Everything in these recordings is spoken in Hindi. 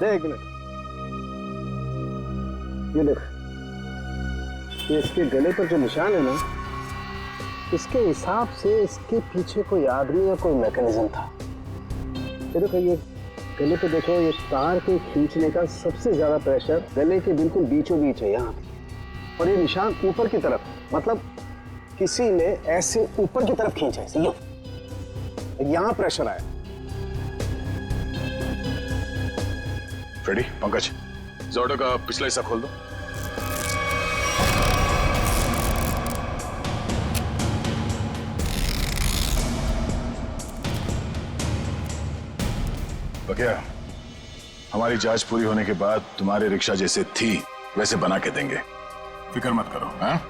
दे एक मिनट। ये देख, ये इसके गले पर जो निशान है ना, इसके हिसाब से इसके पीछे कोई आदमी या कोई मैकेनिज्म था। ये देखो, ये गले पे देखो, ये तार के खींचने का सबसे ज्यादा प्रेशर गले के बिल्कुल बीचों बीच है यहाँ, और ये निशान ऊपर की तरफ, मतलब किसी ने ऐसे ऊपर की तरफ खींचा है, यहाँ प्रेशर आया। फ्रेडी, पंकज, जॉर्डो का पिछला हिस्सा खोल दो। बकिया, हमारी जांच पूरी होने के बाद तुम्हारी रिक्शा जैसे थी वैसे बना के देंगे, फिक्र मत करो। हाँ?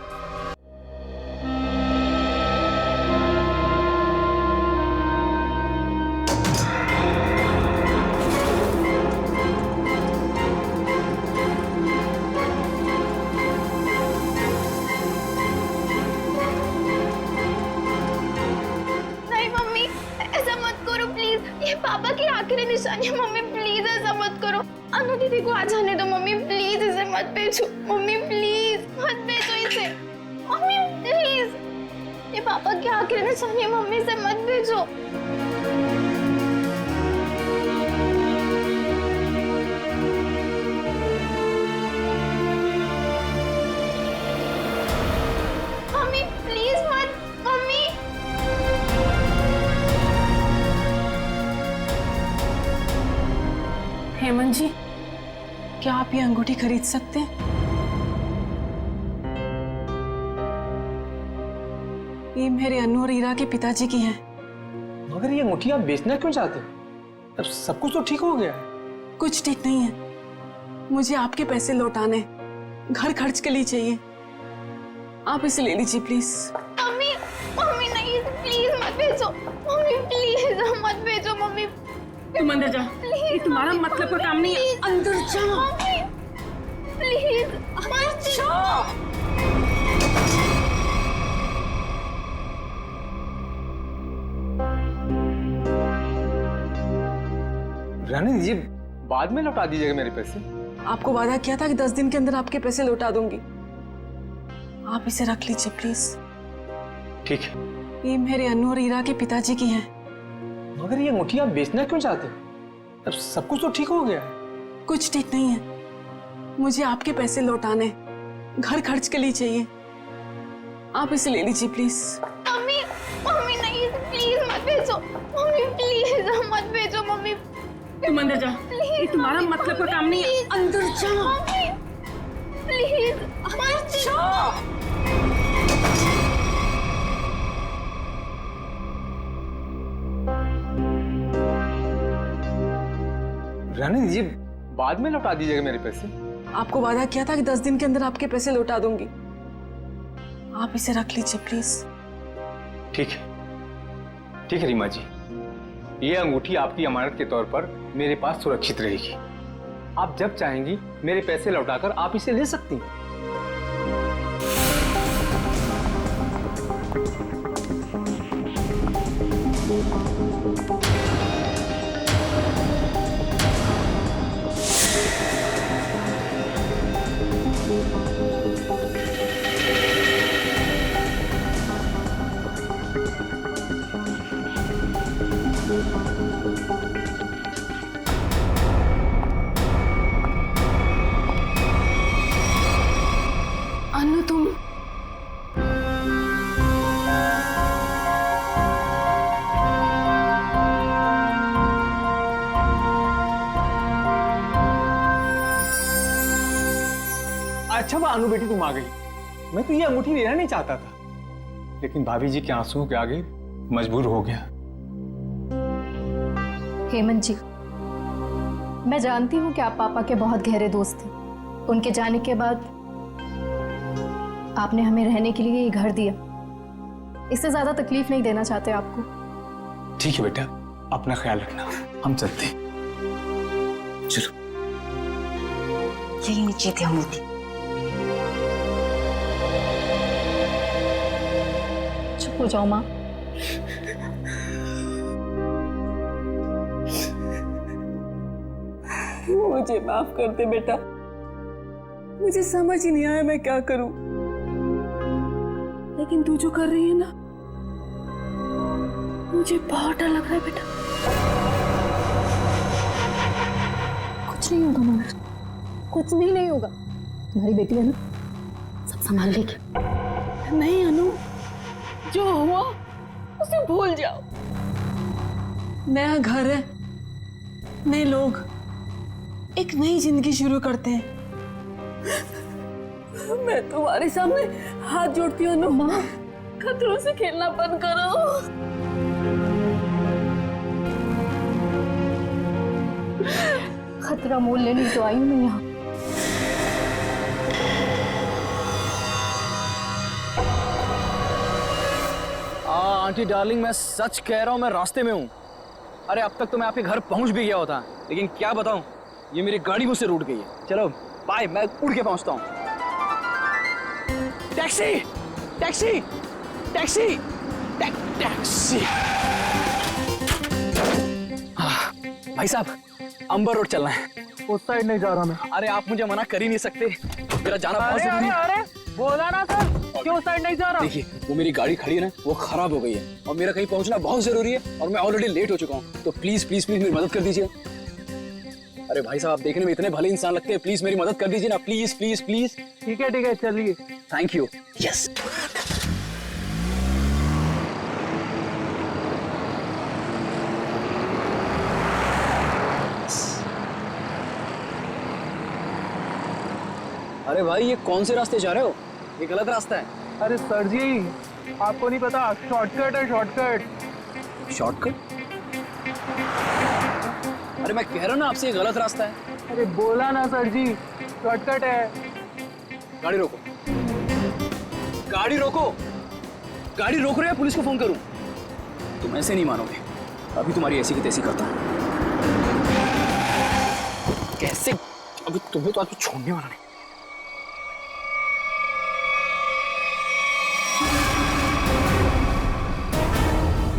पापा की आखिरी निशानी है मम्मी, प्लीज ऐसा मत करो। अनु दीदी को आ जाने दो मम्मी, प्लीज इसे मत भेजो मम्मी, प्लीज मत भेजो इसे मम्मी, प्लीज। ये पापा की आखिरी निशानी है मम्मी, इसे मत भेजो। मम्मी प्लीज मत, मम्मी। हेमंत जी, क्या आप ये अंगूठी खरीद सकते हैं? ये मेरे अनु और ईरा के पिताजी की है। मगर ये अंगूठी आप बेचना क्यों चाहते हो? अब सब कुछ तो ठीक हो गया है। कुछ ठीक नहीं है, मुझे आपके पैसे लौटाने, घर खर्च के लिए चाहिए। आप इसे ले लीजिए प्लीज। मम्मी, मम्मी नहीं, प्लीज मत भेजो मम्मी, प्लीज मत भेजो मम्मी। तुम अंदर जा, ये तुम्हारा मतलब का काम नहीं है। अंदर जा मम्मी, प्लीज मत जाओ। रहने दीजिए, बाद में लौटा दीजिएगा मेरे पैसे। आपको वादा किया था कि 10 दिन के अंदर आपके पैसे लौटा दूंगी। आप इसे रख लीजिए प्लीज। ठीक है। ये मेरे अनु और ईरा के पिताजी की है। मगर ये अंगूठी आप बेचना क्यों चाहते हो? अब सब कुछ तो ठीक हो गया है। कुछ ठीक नहीं है, मुझे आपके पैसे लौटाने, घर खर्च के लिए चाहिए। आप इसे ले लीजिए प्लीज। मम्मी, मम्मी नहीं, प्लीज मत भेजो मम्मी, प्लीज मत भेजो मम्मी। तुम अंदर जा, ये तुम्हारा मतलब का काम नहीं है। अंदर जा मम्मी, प्लीज मत जाओ। रहने दीजिए, बाद में लौटा दीजिएगा मेरे पैसे। आपको वादा किया था कि 10 दिन के अंदर आपके पैसे लौटा दूंगी। आप इसे रख लीजिए प्लीज। ठीक है, ठीक है रीमा जी, ये अंगूठी आपकी अमानत के तौर पर मेरे पास सुरक्षित रहेगी। आप जब चाहेंगी मेरे पैसे लौटाकर आप इसे ले सकती हैं। अनु, तुम अच्छा वो अनु बेटी तुम आ गई। मैं तो ये अंगूठी लेना नहीं चाहता था, लेकिन भाभी जी के आंसुओं के आगे मजबूर हो गया। हेमंत जी, मैं जानती हूँ कि आप पापा के बहुत गहरे दोस्त थे। उनके जाने के बाद आपने हमें रहने के लिए ये घर दिया। इससे ज्यादा तकलीफ नहीं देना चाहते आपको। ठीक है बेटा, अपना ख्याल रखना, हम चलते हैं। चलो। यही नीचे थी अंगूठी। चुप हो जाओ माँ। मुझे माफ कर दे बेटा, मुझे समझ ही नहीं आया मैं क्या करूं, लेकिन तू जो कर रही है ना, मुझे बहुत डर लग रहा है बेटा। कुछ नहीं होगा मम्मी, कुछ भी नहीं होगा। तुम्हारी बेटी है ना, सब संभाल लेगी। नहीं अनु, जो हुआ उसे भूल जाओ। नया घर है, नए लोग, एक नई जिंदगी शुरू करते हैं। मैं तुम्हारे सामने हाथ जोड़ती हूँ अनु, माँ, खतरों से खेलना बंद करो। खतरा मोल लेने तो आई हूँ मैं यहाँ। आंटी डार्लिंग, मैं सच कह रहा हूँ, मैं रास्ते में हूँ। अरे अब तक तो मैं आपके घर पहुँच भी गया होता, लेकिन क्या बताऊँ, ये मेरी गाड़ी मुझसे रूठ गई है। चलो बाय, मैं उड़ के पहुँचता हूँ। Taxi taxi taxi taxi. भाई साहब, अंबर रोड चलना है। उस साइड नहीं जा रहा मैं। अरे आप मुझे मना कर ही नहीं सकते, मेरा जाना बहुत जरूरी है। अरे बोला ना सर, क्यों साइड नहीं जा रहा? देखिए, वो मेरी गाड़ी खड़ी है ना, वो खराब हो गई है और मेरा कहीं पहुंचना बहुत जरूरी है और मैं ऑलरेडी लेट हो चुका हूँ। तो प्लीज प्लीज प्लीज मेरी मदद कर दीजिए। अरे भाई साहब, आप देखने में इतने भले इंसान लगते हैं, प्लीज मेरी मदद कर दीजिए ना, प्लीज प्लीज प्लीज। ठीक है चलिए। Thank you. यस। अरे भाई, ये कौन से रास्ते जा रहे हो? ये गलत रास्ता है। अरे सर जी, आपको नहीं पता, शॉर्टकट है शॉर्टकट। शॉर्टकट? अरे मैं कह रहा हूँ ना आपसे, ये गलत रास्ता है। अरे बोला ना सर जी, शॉर्टकट है। गाड़ी रोको, गाड़ी रोको, गाड़ी रोक रहे हैं, पुलिस को फोन करूं? तुम ऐसे नहीं मानोगे, अभी तुम्हारी ऐसी की तैसी करता हूं। कैसे? अभी तुम्हें तो आज छोड़ने वाला नहीं।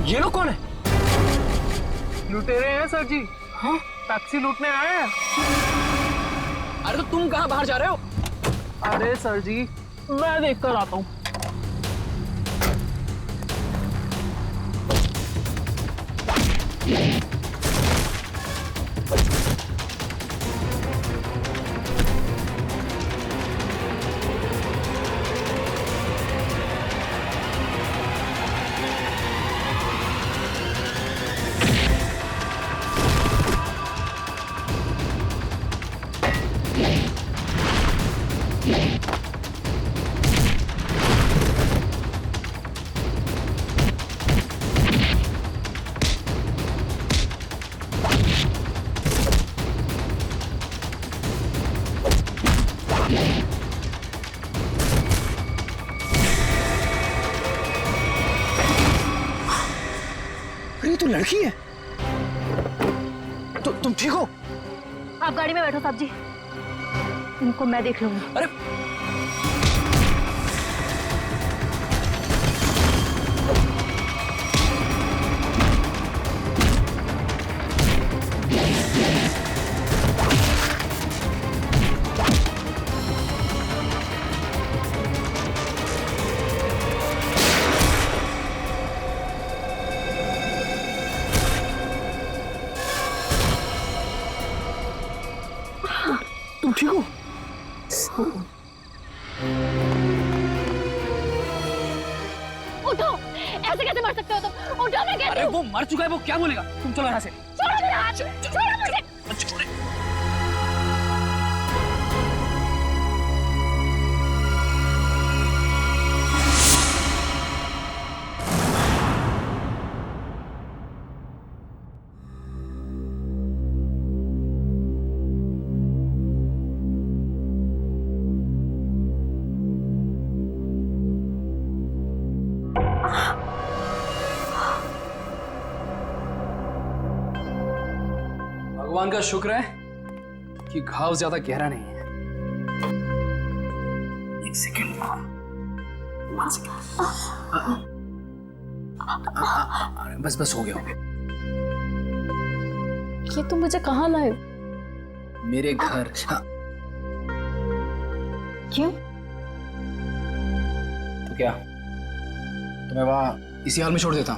ये लोग कौन है? लुटेरे हैं सर जी। हाँ? टैक्सी लूटने आए हैं। अरे तो तुम कहाँ बाहर जा रहे हो? अरे सर जी, मैं देख कर आता हूँ। अरे तू लड़की है? तो तुम ठीक हो? आप गाड़ी में बैठो साहब जी, इनको मैं देख लूंगी। अरे तुम ठीक हो? उठो, ऐसे कैसे मर सकते हो तुम? उठो, मैं कहती अरे हूँ। वो मर चुका है, वो क्या बोलेगा? तुम चलो यहाँ से। छोड़ो मेरा हाथ, छोड़ो मुझे। छोड़े। भगवान का शुक्र है कि घाव ज्यादा गहरा नहीं है। एक सेकेंड, बस बस हो गया। ये तुम मुझे कहाँ लाए? मेरे घर। हाँ क्यों? तो क्या तुम्हें वहां इसी हाल में छोड़ देता?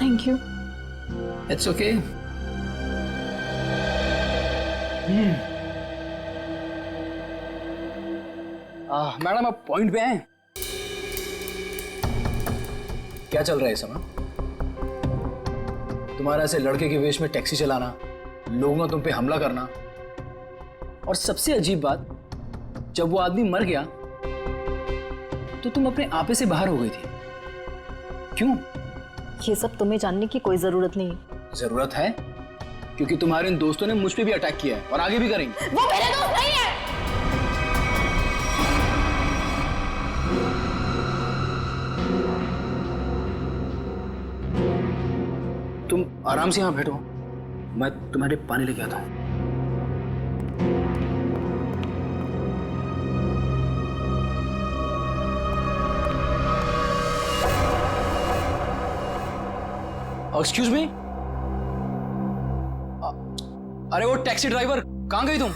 Thank you. It's okay. Madam आप पॉइंट पे हैं। क्या चल रहा है इस समय? तुम्हारा ऐसे लड़के के वेश में टैक्सी चलाना, लोगों का तुम पे हमला करना, और सबसे अजीब बात, जब वो आदमी मर गया तो तुम अपने आपे से बाहर हो गई थी। क्यों? ये सब तुम्हें जानने की कोई जरूरत नहीं है। जरूरत है, क्योंकि तुम्हारे इन दोस्तों ने मुझ पे भी अटैक किया है और आगे भी करेंगे। वो मेरे दोस्त नहीं है। तुम आराम से यहां बैठो, मैं तुम्हारे पानी लेके आता हूं। Excuse me. अरे वो टैक्सी ड्राइवर, कहां गई तुम?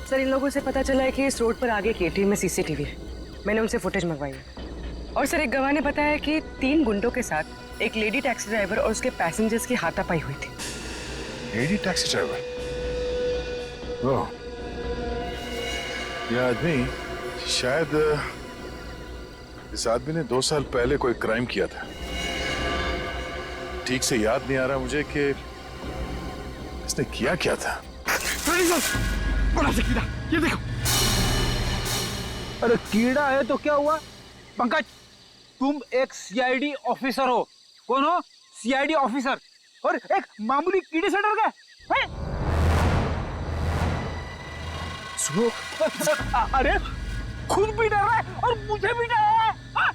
सर, इन लोगों से पता चला है कि इस रोड पर आगे केटीएम में सीसीटीवी है। मैंने उनसे फुटेज मंगवाई है। और सर, एक गवाह ने बताया कि 3 गुंडों के साथ एक लेडी टैक्सी ड्राइवर और उसके पैसेंजर्स की हाथापाई हुई थी। Lady taxi driver? ओह, यह आदमी शायद इस आदमी ने 2 साल पहले कोई क्राइम किया था। ठीक से याद नहीं आ रहा मुझे कि इसने किया क्या था। बड़ा सा कीड़ा, ये देखो। अरे कीड़ा है तो क्या हुआ? पंकज, तुम एक सीआईडी ऑफिसर हो। कौन हो? सीआईडी ऑफिसर, और एक मामूली कीड़े से डर गए हैं? सुनो, अरे खुद भी डर रहा है और मुझे भी डर रहा है। हाँ?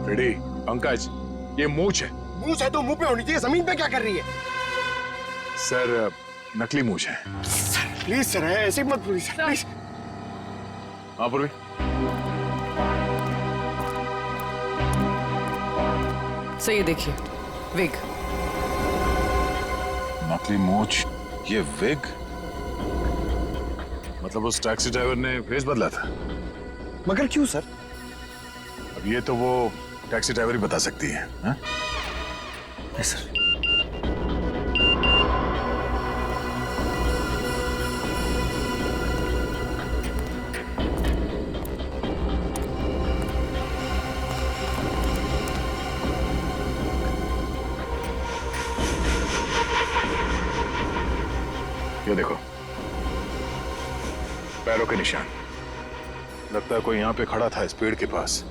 रेडी पंकज, ये मूंछ है। मूंछ है तो मुंह पे होनी चाहिए, जमीन पे क्या कर रही है? सर, नकली मूंछ है। प्लीज सर, ऐसे मत प्लीज। हाँ पूर्वी। सर, ये देखिए, विग। नकली मूंछ, ये विग? मतलब उस टैक्सी ड्राइवर ने भेस बदला था? मगर क्यों सर? अब ये तो वो टैक्सी ड्राइवर ही बता सकती है। हाँ? Yes sir. ये देखो, पैरों के निशान। लगता है कोई यहाँ पे खड़ा था इस पेड़ के पास,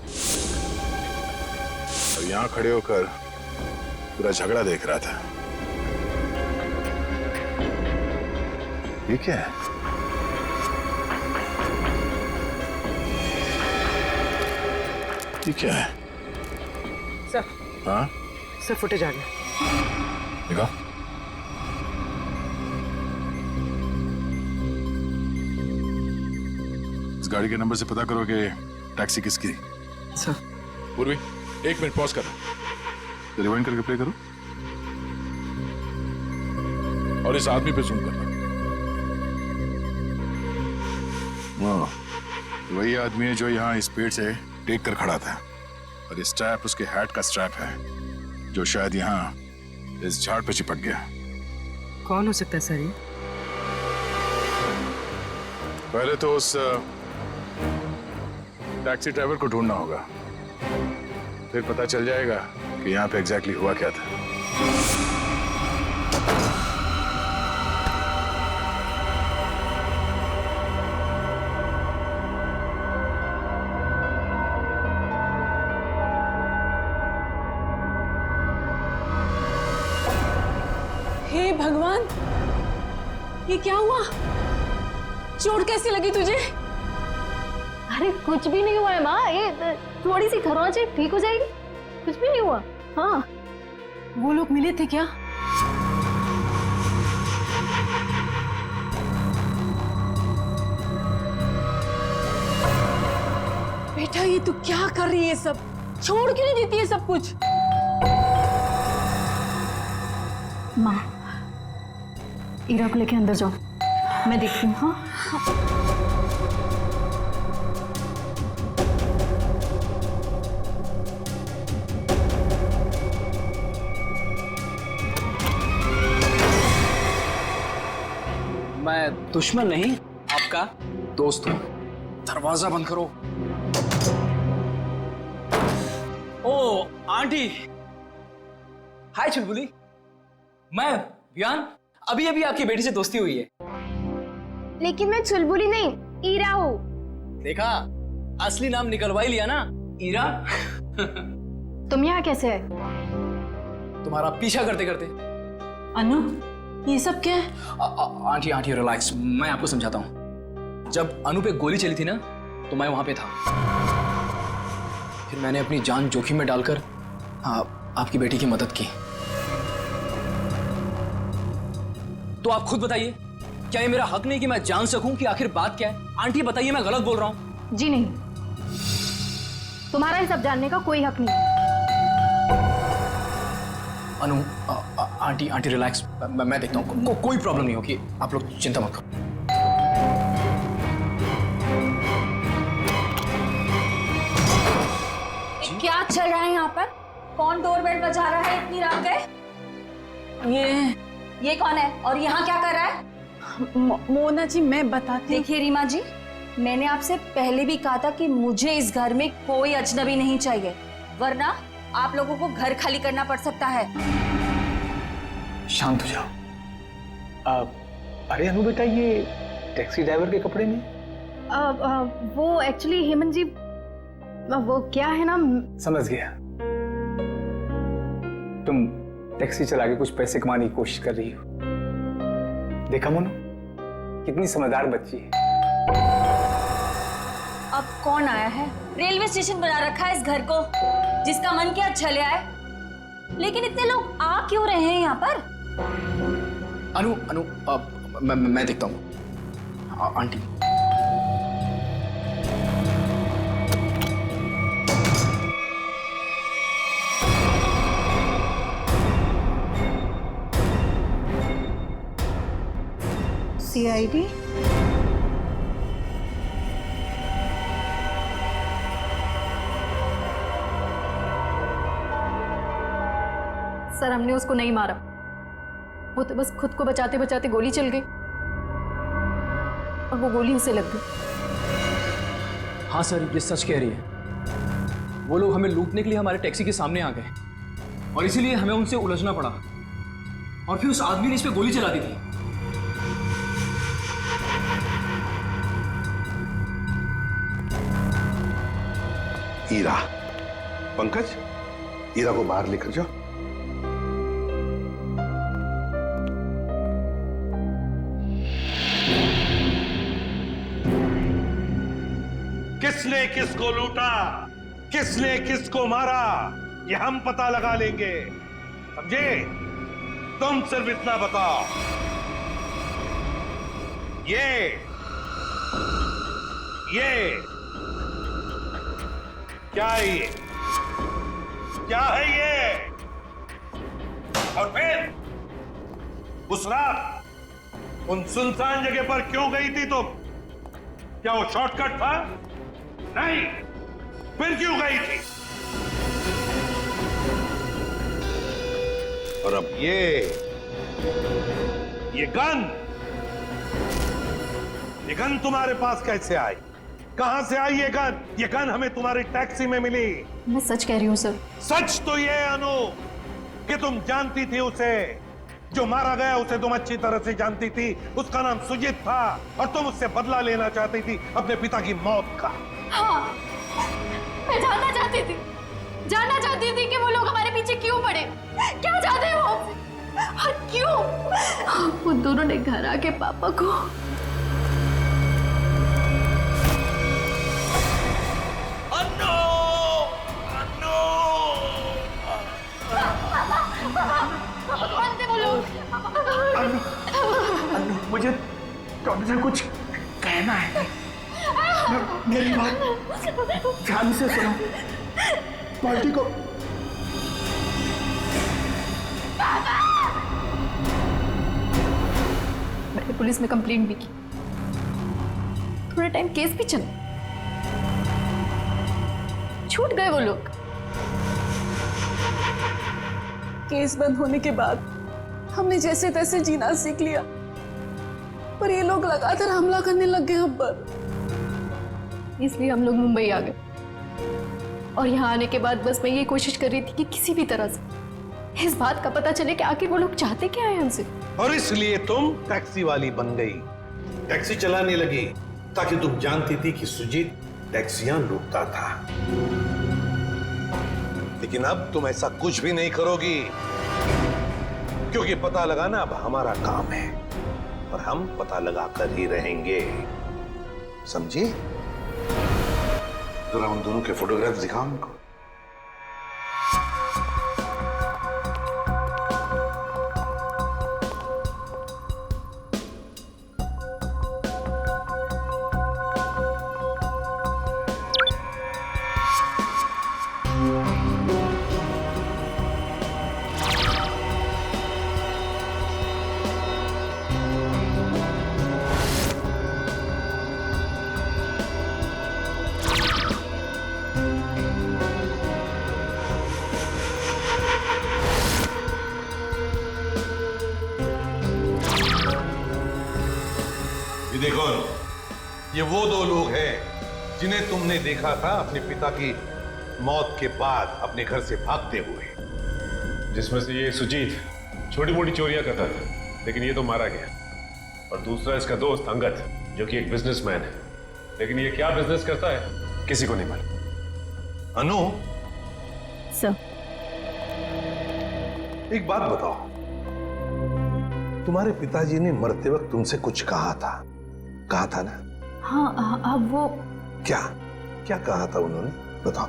और यहाँ खड़े होकर पूरा झगड़ा देख रहा था। ये क्या है? ये क्या है? सर, हाँ सर, फुटेज आ गया। देखो, इस गाड़ी के नंबर से पता करो कि टैक्सी किसकी। सर। पूर्वी, 1 मिनट पॉज करो, रिवाइंड करके प्ले करो, और इस आदमी पे जूम करना। हाँ, वही आदमी है जो यहाँ इस पेड़ से टेक कर खड़ा था, और ये स्ट्रैप उसके हैट का स्ट्रैप है, जो शायद यहाँ इस झाड़ पे चिपक गया। कौन हो सकता है सर ये? पहले तो उस टैक्सी ड्राइवर को ढूंढना होगा, फिर पता चल जाएगा कि यहाँ पे एग्जैक्टली हुआ क्या था। हे भगवान, ये क्या हुआ? चोट कैसी लगी तुझे? अरे कुछ भी नहीं हुआ है माँ, ये थोड़ी सी खरोंच है, ठीक हो जाएगी, कुछ भी नहीं हुआ। हाँ, वो लोग मिले थे क्या? बेटा ये तू क्या कर रही है? सब छोड़ क्यों नहीं देती है सब कुछ? माँ, ईरा को लेके अंदर जाओ, मैं देखती हूँ। हाँ मैं दुश्मन नहीं, आपका दोस्त हूँ। दरवाजा बंद करो। ओ आंटी, हाय चुलबुली। मैं वियान, अभी अभी आपकी बेटी से दोस्ती हुई है। लेकिन मैं चुलबुली नहीं, ईरा हूँ। देखा, असली नाम निकलवा ही लिया ना, ईरा। तुम यहाँ कैसे आए? तुम्हारा पीछा करते करते। अनु, ये सब क्या है? आंटी आंटी रिलैक्स, मैं आपको समझाता हूँ। जब अनु पे गोली चली थी ना, तो मैं वहां पे था। फिर मैंने अपनी जान जोखिम में डालकर आपकी बेटी की मदद की। तो आप खुद बताइए, क्या ये मेरा हक नहीं कि मैं जान सकूं कि आखिर बात क्या है? आंटी बताइए, मैं गलत बोल रहा हूं? जी नहीं, तुम्हारा ये सब जानने का कोई हक नहीं। अनु, आंटी आंटी रिलैक्स, मैं देखता हूँ। कोई प्रॉब्लम नहीं होगी, आप लोग चिंता मत करो। क्या चल रहा है यहाँ पर? कौन डोरबेल बजा रहा है इतनी रात गए? ये कौन है और यहाँ क्या कर रहा है? मोना जी, मैं बताती हूँ। देखिए रीमा जी, मैंने आपसे पहले भी कहा था कि मुझे इस घर में कोई अजनबी नहीं चाहिए, वरना आप लोगों को घर खाली करना पड़ सकता है। शांत हो जाओ। अरे अनु बेटा, ये टैक्सी ड्राइवर के कपड़े में? वो एक्चुअली हेमंत जी, वो क्या है ना। समझ गया, तुम टैक्सी चला के कुछ पैसे कमाने की कोशिश कर रही हो। देखा मोनू, कितनी समझदार बच्ची है। अब कौन आया है? रेलवे स्टेशन बना रखा है इस घर को, जिसका मन किया चले आए। लेकिन इतने लोग आ क्यों रहे हैं यहाँ पर? अनु अनु, मैं देखता हूँ। Aunty, CID? सर, हमने उसको नहीं मारा, वो तो बस खुद को बचाते बचाते गोली चल गई और वो गोली उसे लग गई। हाँ सर, ये सच कह रही है। वो लोग हमें लूटने के लिए हमारे टैक्सी के सामने आ गए और इसीलिए हमें उनसे उलझना पड़ा, और फिर उस आदमी ने इस पे गोली चला दी थी। ईरा, पंकज, ईरा को बाहर लेकर जाओ। किसने किसको लूटा, किसने किसको मारा, ये हम पता लगा लेंगे, समझे? तुम सिर्फ इतना बताओ, ये क्या है? ये क्या है ये? और फिर उस रात उन सुनसान जगह पर क्यों गई थी तुम? क्या वो शॉर्टकट था? नहीं, फिर क्यों गई थी? और अब ये गन तुम्हारे पास कैसे आई? कहां से आई ये गन? ये गन हमें तुम्हारी टैक्सी में मिली। मैं सच कह रही हूँ सर। सच तो ये अनु कि तुम जानती थी उसे, जो मारा गया उसे तुम अच्छी तरह से जानती थी। उसका नाम सुजीत था और तुम उससे बदला लेना चाहती थी अपने पिता की मौत का। हाँ, मैं जानना चाहती थी कि वो लोग हमारे पीछे क्यों पड़े, क्या चाहते हैं वो हमसे। और क्यों? वो दोनों ने घर आके पापा को कौन थे वो लोग? मुझे तुमसे कुछ कहना है। मेरी बात ध्यान से सुनो। पार्टी को मैंने पुलिस में कंप्लेंट भी की, थोड़ा टाइम केस भी चला, छूट गए वो लोग। केस बंद होने के बाद हमने जैसे तैसे जीना सीख लिया, पर ये लोग लगातार हमला करने लग गए हम पर। इसलिए हम लोग मुंबई आ गए और यहाँ आने के बाद बस मैं ये कोशिश कर रही थी कि किसी भी तरह से इस बात का पता चले कि आखिर वो लोग चाहते क्या है हमसे। और इसलिए तुम टैक्सी वाली बन गई, टैक्सी चलाने लगी, ताकि तुम जानती थी कि सुजीत टैक्सियां लूटता था। लेकिन अब तुम ऐसा कुछ भी नहीं करोगी, क्योंकि पता लगाना अब हमारा काम है और हम पता लगा कर ही रहेंगे, समझी? जरा उन दोनों के फोटोग्राफ दिखाओ उनको। देखो, ये वो दो लोग हैं जिन्हें तुमने देखा था अपने पिता की मौत के बाद अपने घर से भागते हुए। जिसमें से ये सुजीत छोटी मोटी चोरियां करता था, लेकिन ये तो मारा गया। और दूसरा इसका दोस्त अंगद, जो कि एक बिजनेसमैन है, लेकिन ये क्या बिजनेस करता है किसी को नहीं मालूम। अनु, सर, एक बात बताओ, तुम्हारे पिताजी ने मरते वक्त तुमसे कुछ कहा था ना? हाँ, अब वो क्या क्या कहा था उन्होंने, बताओ।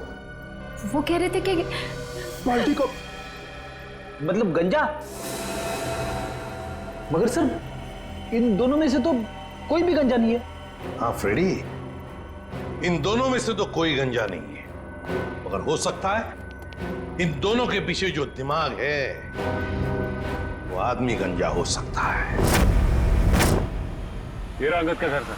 वो कह रहे थे कि पार्टी को मतलब गंजा। मगर सर, इन दोनों में से तो कोई भी गंजा नहीं है। हाँ फ्रेडी, इन दोनों में से तो कोई गंजा नहीं है, मगर हो सकता है इन दोनों के पीछे जो दिमाग है वो आदमी गंजा हो सकता है। ये रहा अंगद का घर था।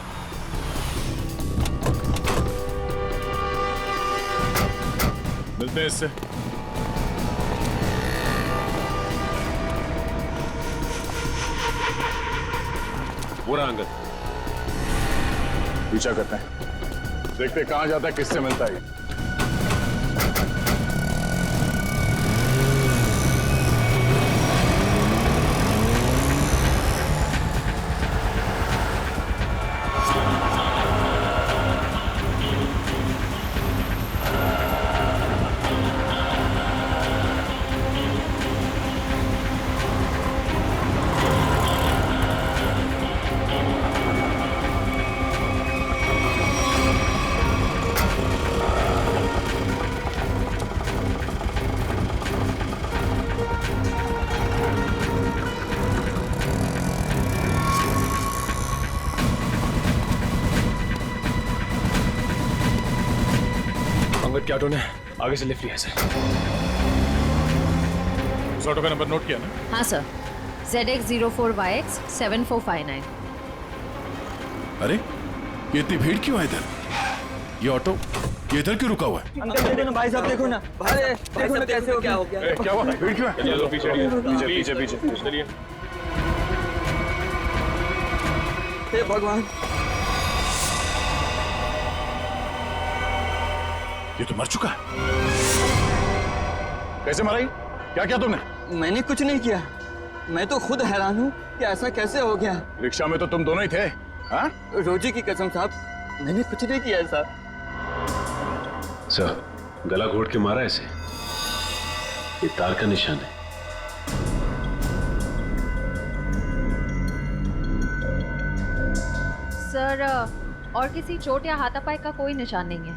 मिलते हैं इससे। वो रहा अंगद। पीछा करते हैं, देखते कहां जाता है, किससे मिलता है। के ऑटो ने आगे से लिफ्ट लिया सर। उस ऑटो का नंबर नोट किया ना? हाँ सर, ZX04YX 7459। अरे ये इतनी भीड़ क्यों है इधर? ये ऑटो ये इधर क्यों रुका हुआ है? अंकल देखो ना, भाई साहब देखो ना, भाई देखो ना कैसे हो, क्या हो गया? क्या हुआ? भीड़ क्यों है? चलो पीछे पीछे पीछे पीछे चलिए। हे भगवान, ये तो मर चुका है। कैसे मरा ये? क्या किया तुमने? मैंने कुछ नहीं किया, मैं तो खुद हैरान हूँ कि ऐसा कैसे हो गया। रिक्शा में तो तुम दोनों ही थे। हाँ? रोजी की कसम साहब, मैंने कुछ नहीं किया ऐसा। सर, गला घोट के मारा ऐसे, ये तार का निशान है। और किसी चोट या हाथापाई का कोई निशान नहीं है।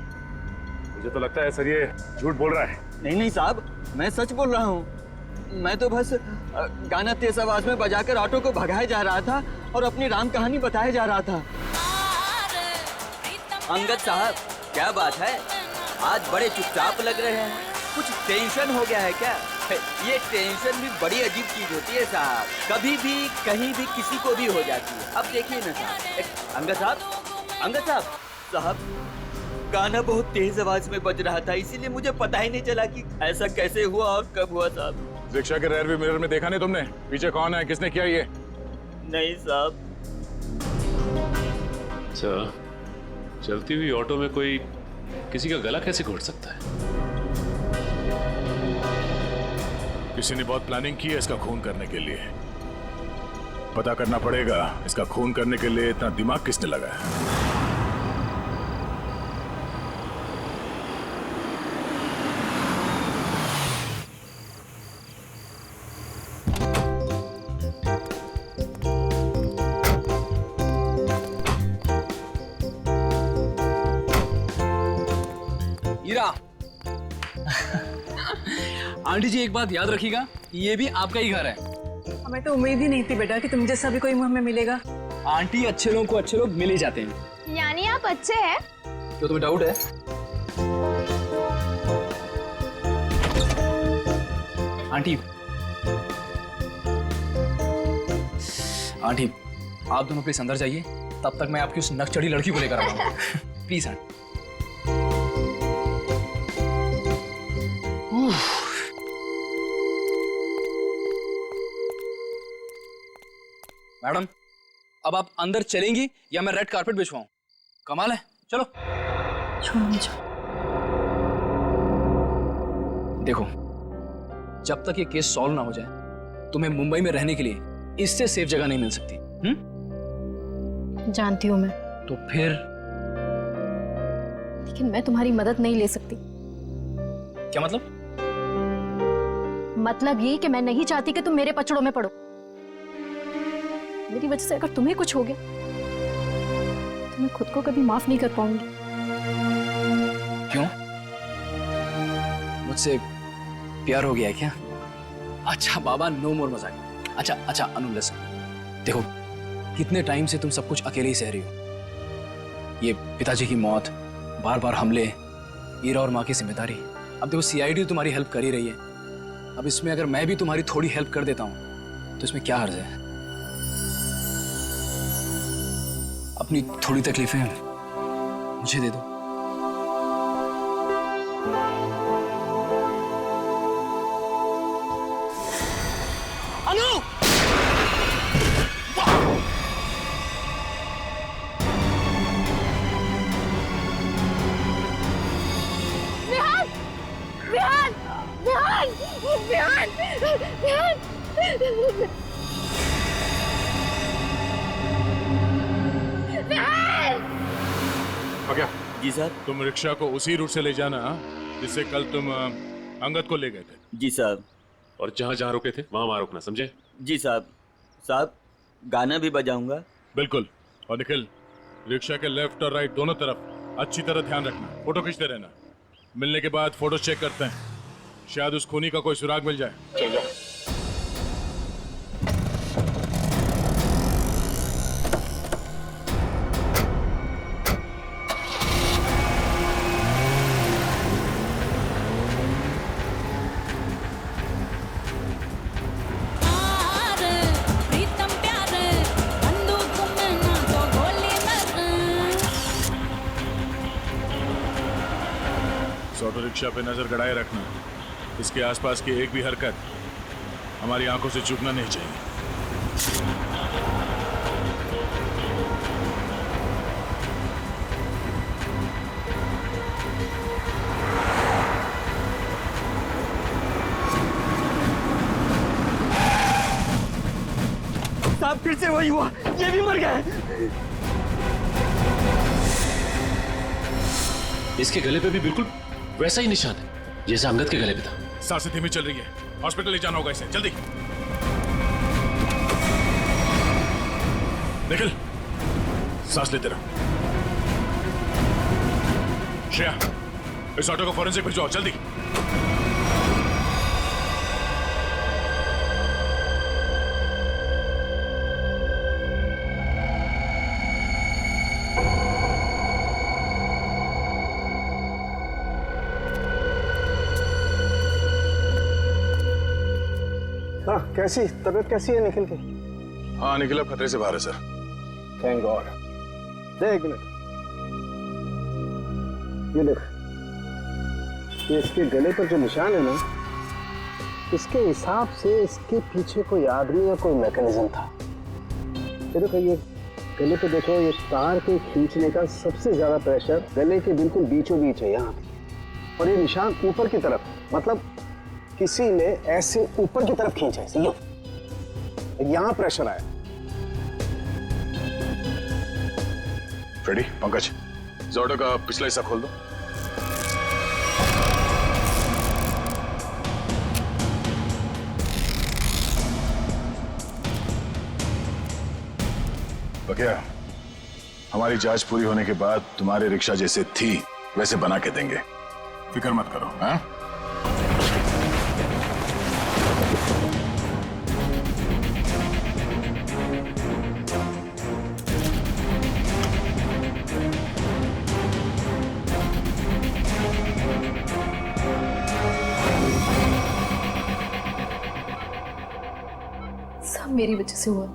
मुझे तो लगता है सर ये झूठ बोल रहा है। नहीं नहीं साहब, मैं सच बोल रहा हूँ। मैं तो बस गाना तेज आवाज में बजाकर ऑटो को भगाया जा रहा था और अपनी राम कहानी बताया जा रहा था। अंगद साहब, क्या बात है, आज बड़े चुपचाप लग रहे हैं। कुछ टेंशन हो गया है क्या? ये टेंशन भी बड़ी अजीब चीज होती है साहब, कभी भी कहीं भी किसी को भी हो जाती है। अब देखिए ना साहब, अंगद साहब साहब, गाना बहुत तेज आवाज में बज रहा था, इसीलिए मुझे पता ही नहीं चला कि ऐसा कैसे हुआ और कब हुआ साहब। रिक्शा के रेयर व्यू मिरर में देखा नहीं तुमने? पीछे कौन है, किसने किया ये? नहीं साहब। अच्छा, चलती हुई ऑटो में कोई किसी का गला कैसे घोट सकता है? किसी ने बहुत प्लानिंग की है इसका खून करने के लिए। पता करना पड़ेगा इसका खून करने के लिए इतना दिमाग किसने लगाया। आंटी जी एक बात याद रखिएगा, ये भी आपका ही घर है। हमें तो उम्मीद ही नहीं थी बेटा कि तुम जैसा भी कोई हमें मिलेगा। आंटी, अच्छे लोगों को अच्छे लोग मिल ही जाते हैं। यानी आप अच्छे हैं? तो तुम्हें डाउट है? आंटी आप दोनों प्लीज अंदर जाइए, तब तक मैं आपकी उस नकचढ़ी लड़की को लेकर आऊंगा। Please aunty. मैडम, अब आप अंदर चलेंगी या मैं रेड कारपेट बिछवाऊं? कमाल है, चलो। देखो, जब तक ये केस सॉल्व ना हो जाए तुम्हें मुंबई में रहने के लिए इससे सेफ जगह नहीं मिल सकती। जानती हूँ मैं, तो फिर? लेकिन मैं तुम्हारी मदद नहीं ले सकती। क्या मतलब? मतलब ये कि मैं नहीं चाहती कि तुम मेरे पचड़ों में पड़ो। मेरी वजह से अगर तुम्हें कुछ हो गया तो मैं खुद को कभी माफ नहीं कर पाऊंगी। क्यों? मुझसे प्यार हो गया है क्या? अच्छा बाबा, नो मोर मजाक। अच्छा अनु लिसन, देखो कितने टाइम से तुम सब कुछ अकेले ही सह रही हो। ये पिताजी की मौत, बार बार हमले, ईरा और माँ की जिम्मेदारी। अब देखो सीआईडी तुम्हारी हेल्प कर ही रही है, अब इसमें अगर मैं भी तुम्हारी थोड़ी हेल्प कर देता हूँ तो इसमें क्या हर्ज है? अपनी थोड़ी तकलीफें मुझे दे दो। अनु! विहान! विहान! विहान! विहान! विहान! क्या? जी सर। तुम रिक्शा को उसी रूट से ले जाना जिससे कल तुम अंगद को ले गए थे। जी साहब। और जहाँ जहाँ रुके थे वहाँ रुकना, समझे? जी साहब। साहब, गाना भी बजाऊंगा। बिल्कुल। और निखिल, रिक्शा के लेफ्ट और राइट दोनों तरफ अच्छी तरह ध्यान रखना, फोटो खींचते रहना। मिलने के बाद फोटो चेक करते हैं, शायद उस खूनी का कोई सुराग मिल जाए। चल जाओ। ऑटो रिक्शा पे नजर गड़ाए रखना, इसके आसपास की एक भी हरकत हमारी आंखों से चूकना नहीं चाहिए। साहब, फिर से वही हुआ, ये भी मर गया। इसके गले पे भी बिल्कुल वैसा ही निशान है जैसे अंगद के गले पे था। सांसें धीमी चल रही है, हॉस्पिटल ले जाना होगा इसे, जल्दी। निखिल, सांस लेते रहो। श्रेया, इस ऑटो को फॉरेंसिक भिजवाओ जल्दी। हाँ, कैसी तबीयत कैसी है निखिल की? हाँ, निखिल अब खतरे से बाहर है सर। Thank God. दे एक मिनट, ये देख, ये इसके गले पर जो निशान है ना, इसके हिसाब से इसके पीछे कोई आदमी या कोई मैकेनिज्म था। ये देखो, ये गले पे देखो, ये तार के खींचने का सबसे ज्यादा प्रेशर गले के बिल्कुल बीचों बीच है यहाँ, और ये निशान ऊपर की तरफ, मतलब किसी ने ऐसे ऊपर की तरफ खींचा है, यहां प्रेशर आया। फ्रेडी, पंकज, इस ऑटो का पिछला हिस्सा खोल दो। बकिया, हमारी जांच पूरी होने के बाद तुम्हारी रिक्शा जैसे थी वैसे बना के देंगे, फिक्र मत करो। हाँ? सब मेरी वजह से हुआ।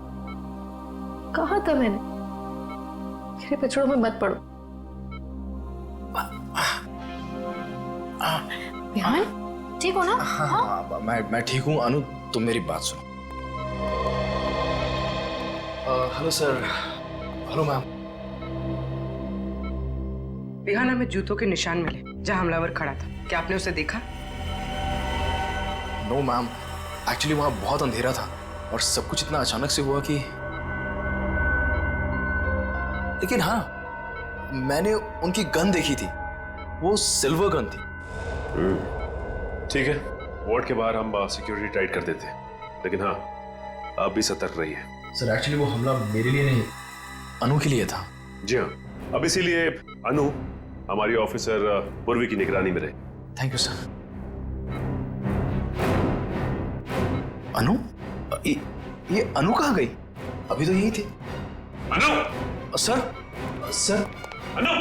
कहा था मैंने, मेरे पचड़ों में मत पड़ो। विहान, ठीक हो ना? हाँ, मैं ठीक हूँ। अनु, तुम मेरी बात सुनो। Hello sir. Hello ma'am. Vihan, हमें जूतों के निशान मिले जहां हमलावर खड़ा था। क्या आपने उसे देखा? नो मैम, एक्चुअली वहां बहुत अंधेरा था और सब कुछ इतना अचानक से हुआ कि, लेकिन हाँ, मैंने उनकी गन देखी थी, वो सिल्वर गन थी। ठीक है, वार्ड के बाहर हम सिक्योरिटी टाइट कर देते हैं, लेकिन हाँ, आप भी सतर्क रहिए। सर, एक्चुअली वो हमला मेरे लिए नहीं, अनु के लिए था। जी हाँ, अब इसीलिए अनु हमारी ऑफिसर पूर्वी की निगरानी में रहे। Thank you sir. अनु? ये अनु कहाँ गई? अभी तो यही थी। अनु! सर। अनु!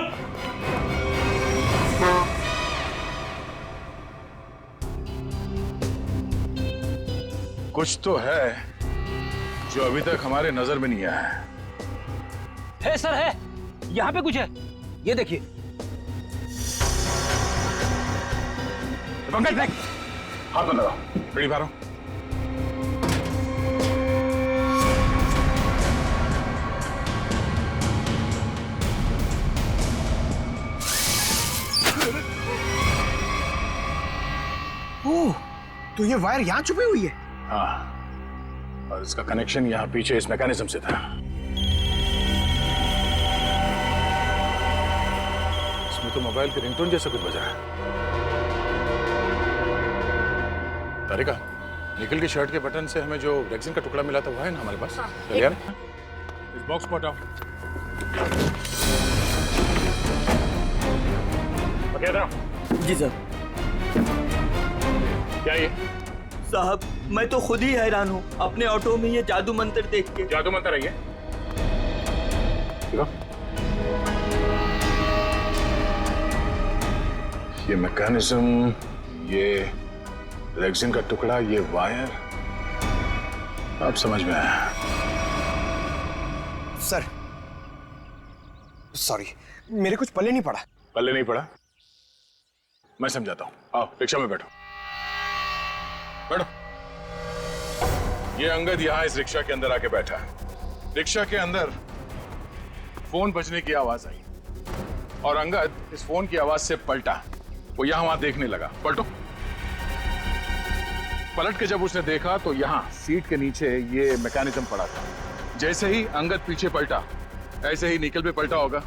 कुछ तो है जो अभी तक हमारे नजर में नहीं आया है सर, है यहाँ पे कुछ है, ये देखिए। पंकज, हाथ में लगाओ, बीड़ी मारो। ओह, तो ये वायर यहाँ छुपी हुई है? हाँ, और इसका कनेक्शन यहाँ पीछे इस मैकेनिज्म से था। इसमें तो मोबाइल के रिंगटोन जैसा कुछ बजा है। तारिका, निखिल की शर्ट के बटन से हमें जो रेक्सिन का टुकड़ा मिला था वो है ना हमारे पास? चल यार, इस बॉक्स को हटाओ। जी सर। क्या ये? साहब, मैं तो खुद ही हैरान हूँ अपने ऑटो में ये जादू मंत्र देख के। जादू मंत्र है ये? देखो, ये मैकेनिज्म, ये रेक्सिन का टुकड़ा, ये वायर, अब समझ में आया। सर, सॉरी, मेरे कुछ पल्ले नहीं पड़ा। पल्ले नहीं पड़ा? मैं समझाता हूँ, आओ रिक्शा में बैठो। बैठो। ये अंगद यहाँ इस रिक्शा के अंदर आके बैठा है। रिक्शा के अंदर फोन बजने की आवाज आई और अंगद इस फोन की आवाज से पलटा। वो यहाँ वहां देखने लगा। पलटो। पलट के जब उसने देखा तो यहाँ सीट के नीचे ये मैकेनिज्म पड़ा था। जैसे ही अंगद पीछे पलटा, ऐसे ही निखिल पे पलटा होगा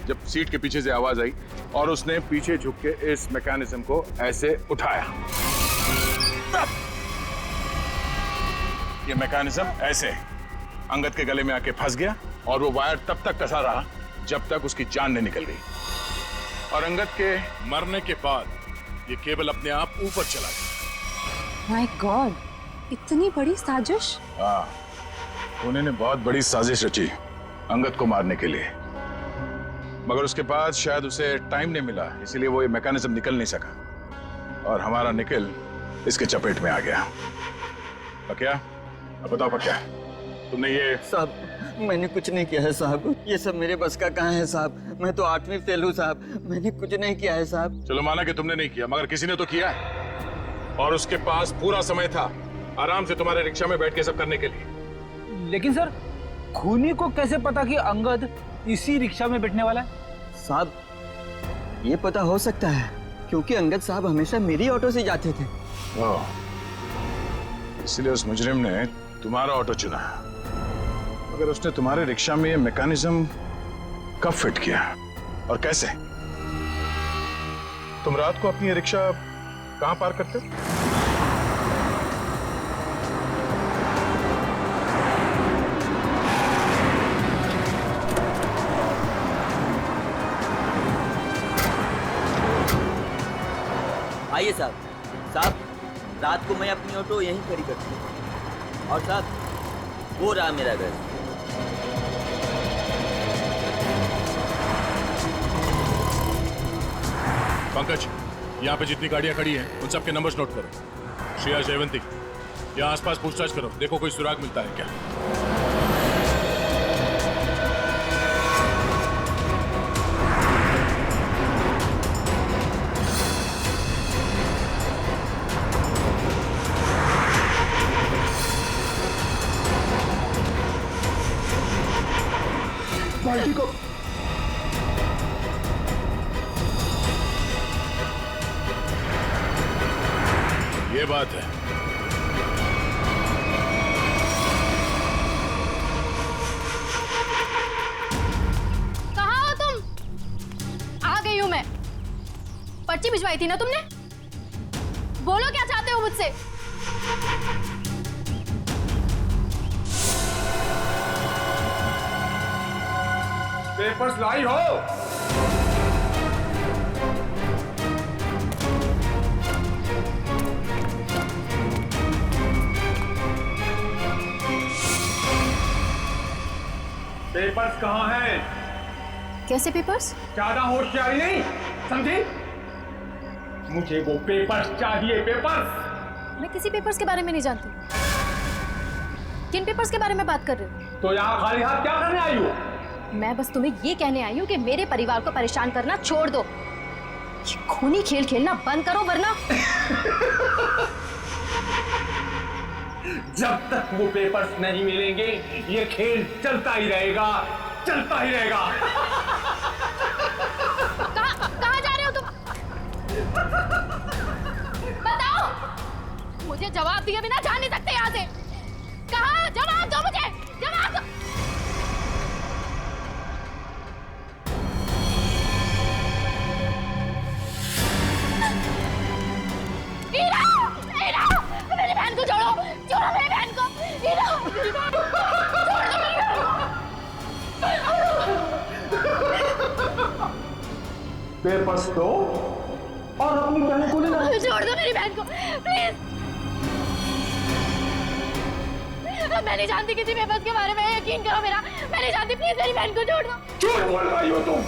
जब सीट के पीछे से आवाज आई और उसने पीछे झुक के इस मैकेनिज्म को ऐसे उठाया। ये मैकेनिज्म ऐसे अंगद के गले में आके फंस गया और वो वायर तब तक कसा रहा जब तक उसकी जान नहीं निकल गई। और अंगद के मरने के बाद ये केबल अपने आप ऊपर चला गया। माय गॉड, इतनी बड़ी साजिश। हाँ, उन्होंने बहुत बड़ी साजिश रची अंगद को मारने के लिए, मगर उसके बाद शायद उसे टाइम नहीं मिला, इसीलिए वो ये मैकेनिज्म निकल नहीं सका और हमारा निकल इसके चपेट में आ गया। पक्या, अब बताओ पक्या, तुमने ये साहब मैंने कुछ नहीं किया है साहब, ये सब मेरे बस का कहाँ है साहब, मैं तो 8वीं फेल हूँ साहब, मैंने कुछ नहीं किया है साहब। चलो माना कि तुमने नहीं किया, मगर किसी ने तो किया है और उसके पास पूरा समय था आराम से तुम्हारे रिक्शा में बैठ के सब करने के लिए। लेकिन सर, खूनी को कैसे पता कि अंगद इसी रिक्शा में बैठने वाला है? साहब ये पता हो सकता है क्योंकि अंगद साहब हमेशा मेरी ऑटो से जाते थे। इसलिए उस मुजरिम ने तुम्हारा ऑटो चुना। मगर उसने तुम्हारे रिक्शा में ये मैकेनिज्म कब फिट किया और कैसे? तुम रात को अपनी ये रिक्शा कहां पार्क करते हो? आइए साहब, साहब रात को मैं अपनी ऑटो यहीं खड़ी करती हूँ और साहब वो रहा मेरा घर। पंकज, यहाँ पे जितनी गाड़ियाँ खड़ी हैं उन सब के नंबर्स नोट करो। श्रेया, जयवंती, यहाँ आसपास पूछताछ करो, देखो कोई सुराग मिलता है क्या। बाल्टी को ये बात है। कहाँ हो तुम? आ गई हूं मैं। पर्ची भिजवाई थी ना तुमने? बोलो क्या चाहते हो मुझसे? पेपर्स लाई हो? पेपर्स कहाँ हैं? कैसे पेपर्स? ज्यादा होशियारी नहीं, समझी? मुझे वो पेपर्स चाहिए, पेपर्स। मैं किसी पेपर्स के बारे में नहीं जानती। किन पेपर्स के बारे में बात कर रहे हो? तो यहाँ खाली हाथ क्या करने आई हो? मैं बस तुम्हें ये कहने आई हूँ कि मेरे परिवार को परेशान करना छोड़ दो। ये खूनी खेल खेलना बंद करो वरना जब तक वो पेपर्स नहीं मिलेंगे ये खेल चलता ही रहेगा, चलता ही रहेगा। कहाँ जा रहे हो तुम? बताओ, मुझे जवाब दिए बिना जा नहीं सकते यहाँ से। कहाँ? जवाब दो मुझे, जवाब दो। मेरी बहन को छोड़ो, छोड़ो मेरी बहन को। मेरी बहन, छोड़ दो मेरी बहन। पेपर्स दो और अपनी बहन को ले लो। छोड़ दो मेरी बहन को प्लीज। मैं नहीं जानती किसी पेपर्स के बारे में, यकीन करो मेरा, मैं नहीं जानती। प्लीज मेरी बहन को छोड़ दो। झूठ बोल रही हो तुम।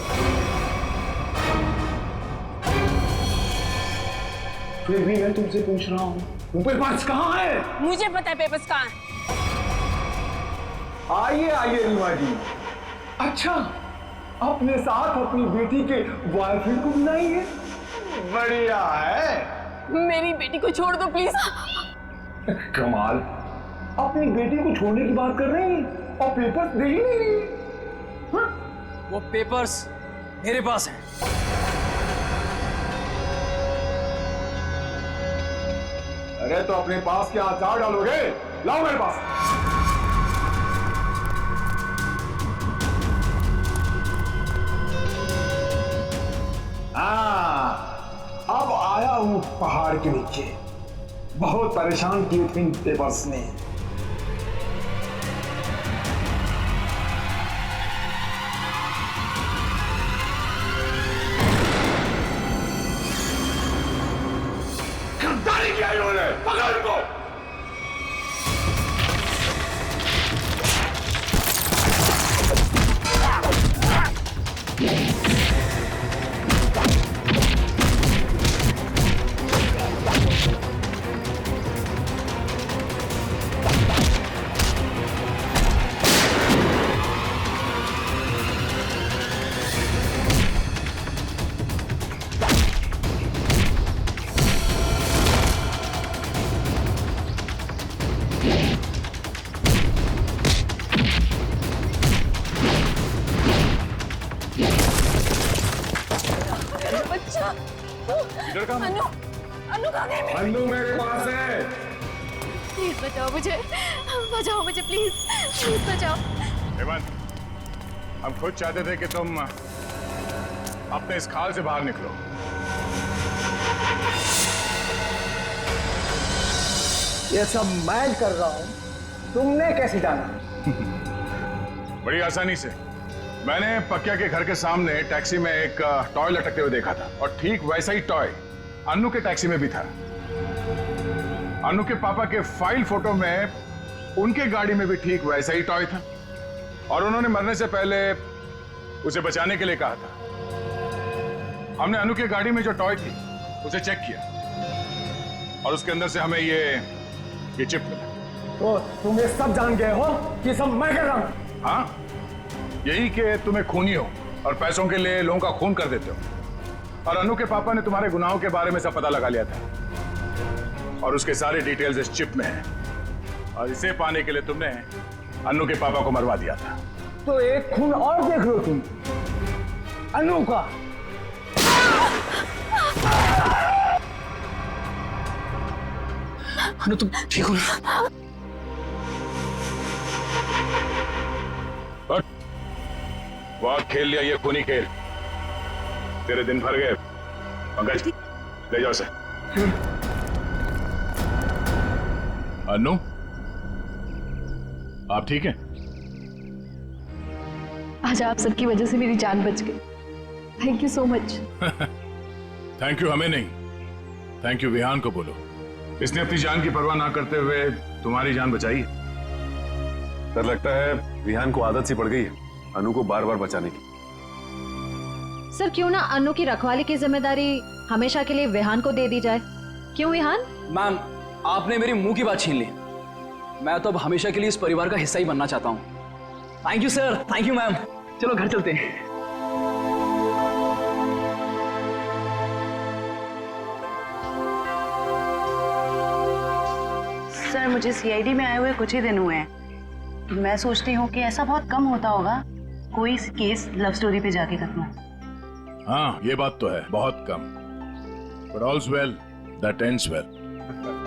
फिर भी मैं तुमसे पूछ रहा हूँ, पेपर्स कहाँ है? मुझे पता है पेपर्स कहाँ है। आइए आइए रीमा जी। अच्छा, अपने साथ अपनी बेटी के बॉयफ्रेंड को बुलाएंगे? बढ़िया है। मेरी बेटी को छोड़ दो प्लीज। कमाल, अपनी बेटी को छोड़ने की बात कर रही हैं और पेपर्स दे ही नहीं रही। वो पेपर्स मेरे पास हैं। अरे तो अपने पास क्या अचार डालोगे? लाओ मेरे पास। अब आया हूं पहाड़ के नीचे। बहुत परेशान किए थे इन पेपर्स ने। नहीं किया इन्होंने। पकड़ इनको। अनु कहाँ गए? अन्नू मेरे पास है। प्लीज बचाओ मुझे, बचाओ मुझे, प्लीज प्लीज बचाओ। हेमंत, हम खुद चाहते थे कि तुम अपने इस खाल से बाहर निकलो। ये सब मैं कर रहा हूं, तुमने कैसे जाना? बड़ी आसानी से। मैंने पक्या के घर के सामने टैक्सी में एक टॉय लटकते हुए देखा था, और ठीक वैसा ही टॉय अन्नू के टैक्सी में भी था। अन्नू के पापा के फाइल फोटो में उनके गाड़ी में भी ठीक वैसा ही टॉय था, और उन्होंने मरने से पहले उसे बचाने के लिए कहा था। हमने अन्नू के गाड़ी में जो टॉय थी उसे चेक किया, और उसके अंदर से हमें ये चिप मिला। तो तुम ये सब जान गए हो कि सब मैं कर रहा हूं? हाँ, यही कि तुम्हें खूनी हो और पैसों के लिए लोगों का खून कर देते हो। और अनु के पापा ने तुम्हारे गुनाहों के बारे में सब पता लगा लिया था, और उसके सारे डिटेल्स इस चिप में हैं। और इसे पाने के लिए तुमने अनु के पापा को मरवा दिया था। तो एक खून और देख लो तुम, अनु का। अनु तुम ठीक हो? बहुत खेल लिया ये खूनी खेल, तेरे दिन भर गए। पंकज, ले जाओ उसे। अनु, आप ठीक हैं? आज आप सबकी वजह से मेरी जान बच गई। Thank you so much. Thank you हमें नहीं, थैंक यू विहान को बोलो। इसने अपनी जान की परवाह ना करते हुए तुम्हारी जान बचाई। डर लगता है विहान को आदत सी पड़ गई है अनु को बार बार बचाने की। सर क्यों ना अनु की रखवाली की जिम्मेदारी हमेशा के लिए विहान को दे दी जाए? क्यों विहान? मैम, आपने मेरी मुंह की बात छीन ली। मैं तो अब हमेशा के लिए इस परिवार का हिस्सा ही बनना चाहता हूँ। Thank you sir, thank you ma'am. चलो घर चलते हैं। सर मुझे सीआईडी में आए हुए कुछ ही दिन हुए हैं। मैं सोचती हूँ कि ऐसा बहुत कम होता होगा कोई केस लव स्टोरी पे जाके खत्म। हाँ, ये बात तो है, बहुत कम। But all's well that ends well.